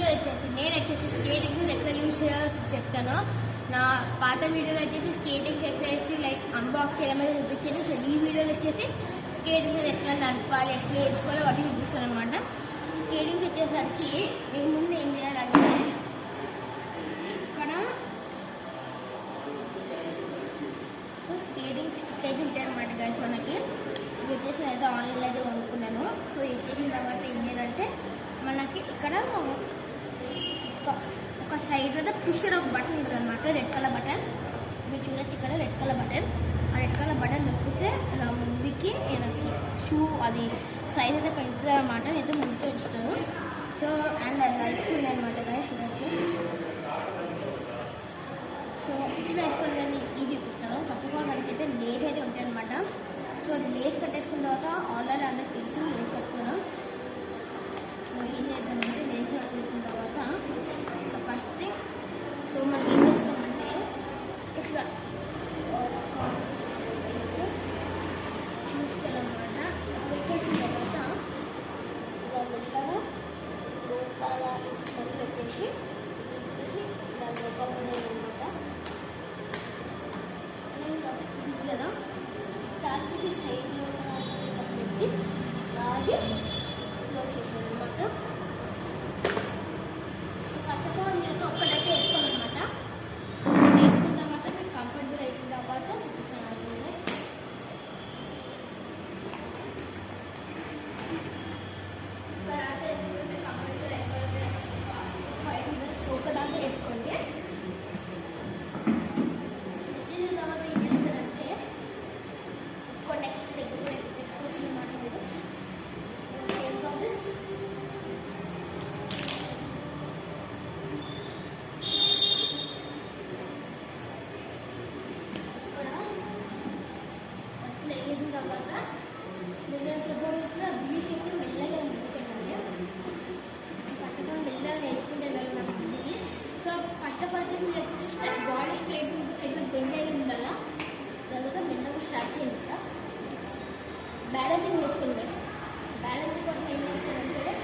నేను వచ్చేసి స్కేటింగ్ ఎట్లా యూజ్ చేయాలో చెప్తాను. నా పాత వీడియోలో వచ్చేసి స్కేటింగ్ ఎట్లా వేసి లైక్ అన్బాక్స్ చేయడం అనేది చూపించాను. సో ఈ వీడియోలో వచ్చేసి స్కేటింగ్ ఎట్లా నడపాలి, ఎట్లా వేసుకోవాలో వాటిని చూపిస్తాను అనమాట. స్కేటింగ్స్ వచ్చేసరికి ముందు ఏం చేయాలంటే ఇక్కడ సో స్కేటింగ్స్ ఇట్లయితే ఉంటాయి అనమాట గైస్. మనకి ఇది వచ్చేసి నేనైతే ఆన్లైన్లో అయితే కొనుక్కున్నాను. సో ఇది చేసిన తర్వాత ఏం చేయాలంటే మనకి ఇక్కడ ఒక సైడ్ అయితే పుషర్ ఒక బటన్ ఉంటుంది అనమాట, రెడ్ కలర్ బటన్. మీరు చూడొచ్చు ఇక్కడ రెడ్ కలర్ బటన్. ఆ రెడ్ కలర్ బటన్ నొక్కితే ఇలా ముందుకి షూ అది సైజ్ అయితే పెంచుతుంది అనమాట. నేనైతే ముందుకు ఉంచుతాను. సో అండ్ అది లైట్స్ ఉన్నాయి అనమాట కదా చూడొచ్చు. సో ఇట్లా వేసుకోవడానికి ఇది చూపిస్తాను. ఫస్ట్ ఆఫ్ ఆల్ మనకైతే లేస్ అయితే ఉంటాయి అనమాట. సో అది లేస్ కట్టేసుకున్న తర్వాత ఆన్లైన్ అందరికి తెలుసు లేస్ కట్టుకున్నాం. సో ఏం చేద్దామంటే లేస్ కట్టేసుకున్న తర్వాత ఫస్ట్ థింగ్ సో మనం ఏం చేస్తామంటే ఇట్లా చూసుకోవాలన్నమాట. ఇట్లా పెట్టేసిన తర్వాత ఇలా మెల్లగా లోపల తీసుకొని పెట్టేసి ఇలా లోపల అనమాట. ఇది కదా తాకేసి సైడ్లో పెట్టి అలాగే క్లోజ్ చేసాను అనమాట. సో ఫస్ట్ ఆఫ్ ఆల్ మీరు ఒక్కటైతే వేసుకోవాలన్నమాట. వేసుకున్న తర్వాత మీకు కంఫర్టబుల్ అయిన తర్వాత చూపిస్తాను. కంఫర్టబుల్ అయిపోతే 5 minutes ఒక దాంట్లో వేసుకోండి. వచ్చిన తర్వాత ఏం చేస్తారంటే ఇంకో నెక్స్ట్ దగ్గర వేసుకోవచ్చు అనమాట. మీరు సేమ్ ప్రాసెస్. వేసిన తర్వాత నేను సపోర్ట్ వేసుకున్న వీ షేప్లో మెల్లగా ముందుకెళ్ళండి. ఫస్ట్ ఆఫ్ ఆల్ మెల్లగా నేర్చుకుంటే వెళ్ళాలి నాకు ముందుకి. సో ఫస్ట్ ఆఫ్ ఆల్ వచ్చేసి మీరు వచ్చేసి బాడీ స్ట్రైట్ ముందుకు బెండ్ అయ్యి ఉండాలా. తర్వాత మెల్లగా స్టార్ట్ చేయండి. బ్యాలెన్సింగ్ నేర్చుకోండి. బ్యాలెన్సింగ్ కోసం ఏం చేస్తారంటే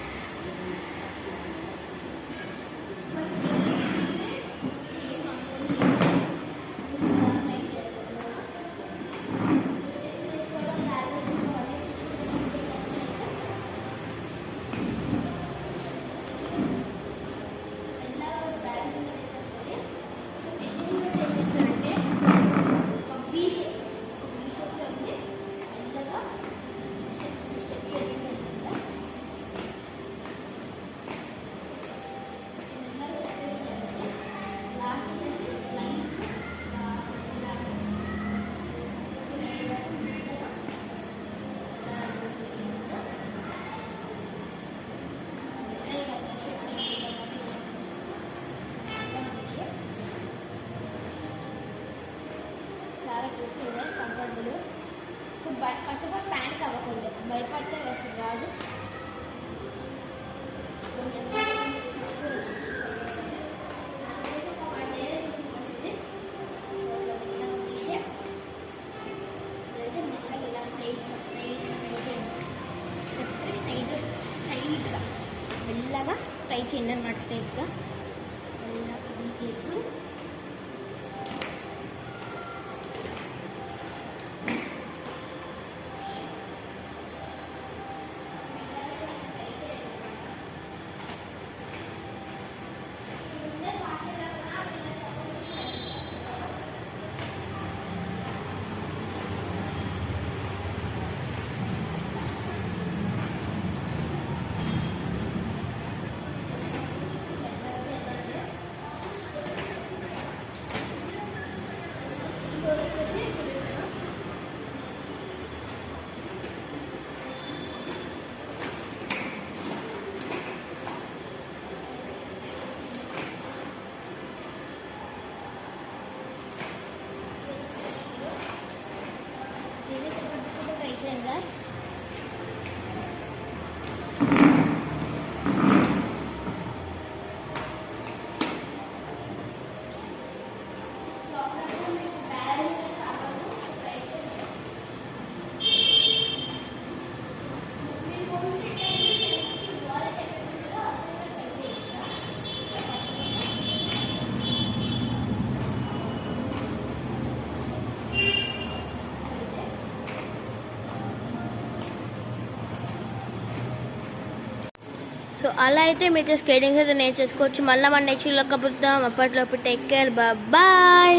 చూసుకుంటే comfortable. First of all panic అవ్వకూడదు, భయపడితే వస్తుంది రాదు. మెల్లగా ట్రై చేయండి అనమాట. స్ట్రైట్గా మెల్లగా తీసి సో అలా అయితే మీరు స్కేటింగ్స్ అయితే నేర్చేసుకోవచ్చు. మళ్ళీ మన నెక్స్ట్ వీడియోలో కలుద్దాం. అప్పట్లోపు టేక్ కేర్, బాయ్.